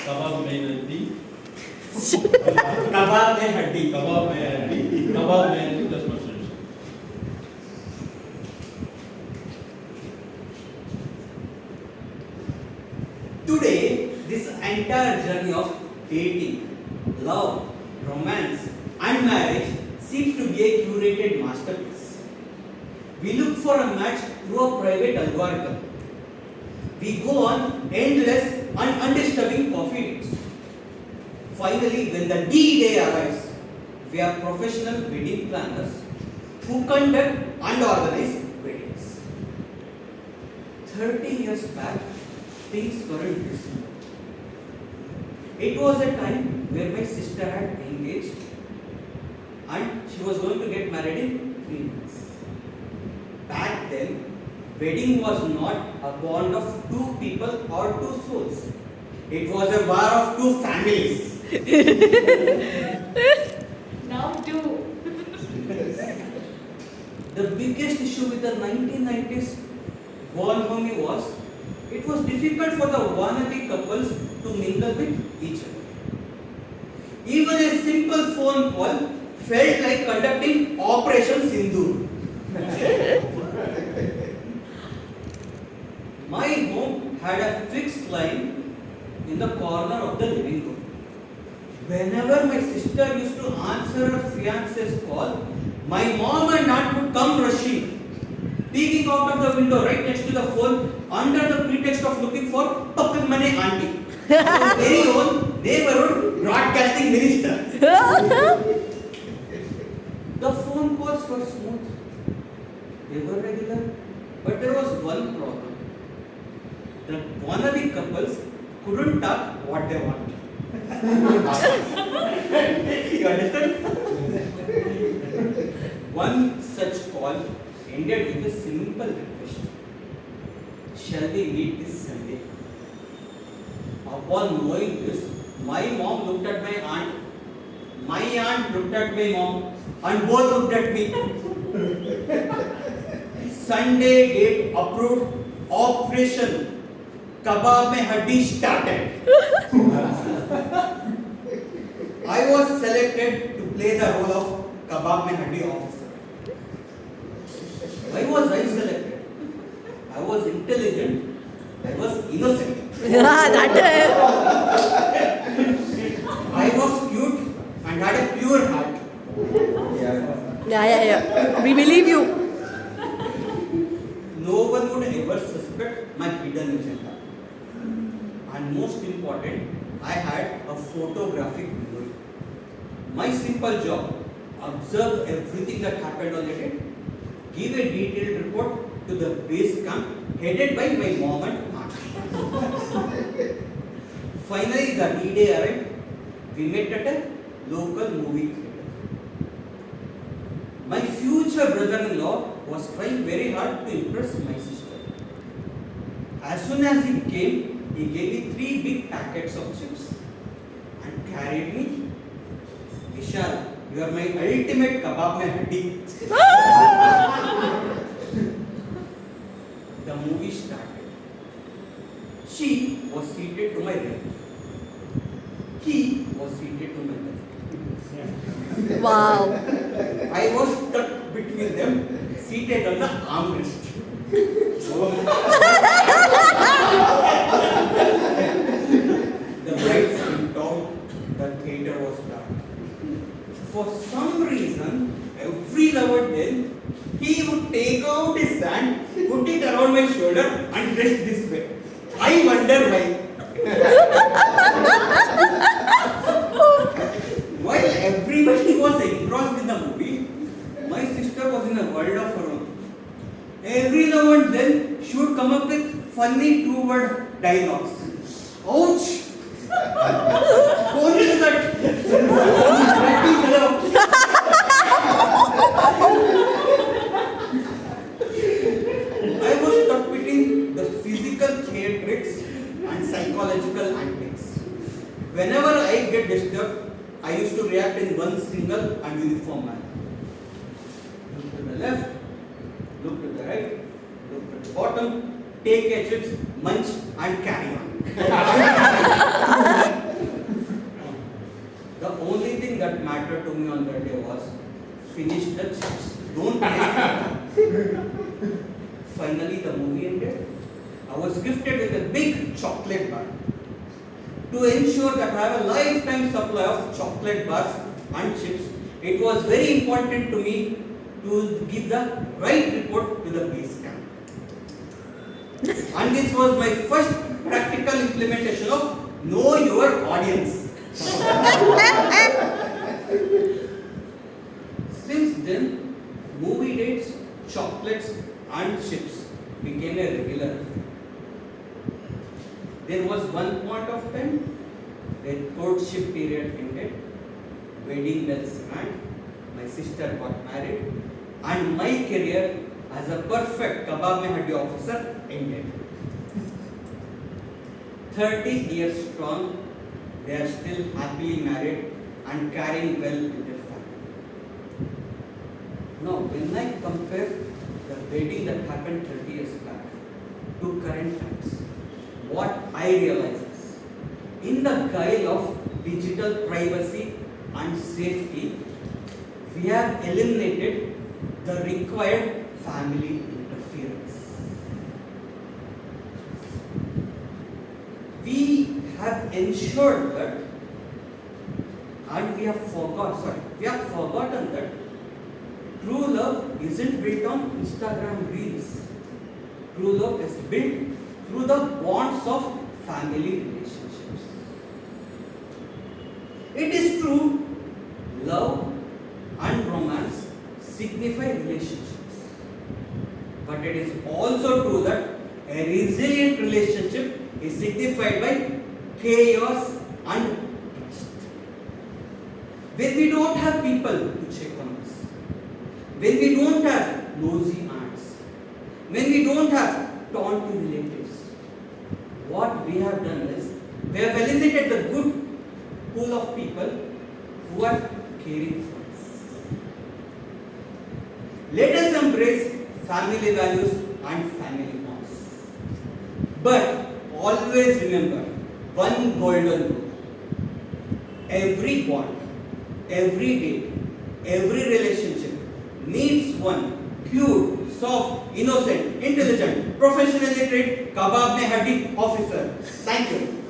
कबाब में हड्डी कबाब में हड्डी कबाब में हड्डी कबाब में हड्डी 10%. Today, this entire journey of dating, love, romance and marriage seems to be a curated masterpiece. We look for a match through a private algorithm. We go on endless and undisturbing coffee dates. Finally, when the D-Day arrives, we are professional wedding planners who conduct and organize weddings. 30 years back, things weren't this simple. It was a time where my sister had engaged and she was going to get married in 3 months. Back then, wedding was not a bond of 2 people or 2 souls. It was a war of 2 families. Now do. The biggest issue with the 1990s bonhomie was it was difficult for the wannabe couples to mingle with each other. Even a simple phone call felt like conducting Operation Sindoor. My home had a fixed line in the corner of the living room. Whenever my sister used to answer her fiance's call, my mom and aunt would come rushing, peeking out of the window right next to the phone under the pretext of looking for Papan Mane auntie, our very own neighborhood broadcasting minister. The phone calls were smooth. They were regular, but there was one problem. The wannabe couples couldn't talk what they want. You understand? One such call ended with a simple request. Shall we meet this Sunday? Upon knowing this, my mom looked at my aunt looked at my mom, and both looked at me. Sunday date approved. Operation Kabab mein haddi started. I was selected to play the role of Kabab mein haddi officer. Why was I selected? I was intelligent. I was innocent. I was cute and had a pure heart. Yeah. We believe you. No one would ever suspect my hidden agenda. And most important, I had a photographic memory. My simple job, observe everything that happened on the day, give a detailed report to the base camp headed by my mom and aunt. Finally, the D-Day arrived. We met at a local movie theater. My future brother-in-law was trying very hard to impress my sister. As soon as he came, he gave me 3 big packets of chips and carried me. Vishal, you are my ultimate kebab mein haddi. The movie started. She was seated to my right. He was seated to my left. Wow. I was stuck between them, seated on the armrest. The lights went out, the theater was dark. For some reason, every now and then, he would take out his hand, put it around my shoulder and rest this way. I wonder why. While everybody was engrossed in the movie, my sister was in a world of her own. Every now and then, she would come up with funny 2-word dialogues. Ouch! Only that. I was stuck between the physical theatrics and psychological antics. Whenever I get disturbed, I used to react in one single and uniform manner. Look to the left, look to the right, look to the bottom, take a chips, munch and carry on. me on that day was, finish the chips. Don't waste it. Finally, the movie ended. I was gifted with a big chocolate bar. To ensure that I have a lifetime supply of chocolate bars and chips, it was very important to me to give the right report to the base camp. And this was my first practical implementation of know your audience. Since then, movie dates, chocolates and chips became a regular affair. There was one point of time where courtship period ended, wedding bells rang, my sister got married, and my career as a perfect Kabab mein haddi officer ended. 30 years strong, they are still happily married and carrying well with their family. Now, when I compare the wedding that happened 30 years back to current times, what I realize is, in the guise of digital privacy and safety, we have eliminated the required family interference. We have ensured that, and we have forgotten that true love isn't built on Instagram reels. True love is built through the bonds of family relationships. It is true, love and romance signify relationships. But it is also true that a resilient relationship is signified by chaos and trust. When we don't have people to check on us, when we don't have nosy aunts, when we don't have taunty relatives, what we have done is, we have eliminated the good pool of people who are caring for us. Let us embrace family values and family bonds. But always remember one golden rule. Every bond, every date, every relationship needs one cute, soft, innocent, intelligent, professionally trained Kabab mein haddi officer. Thank you.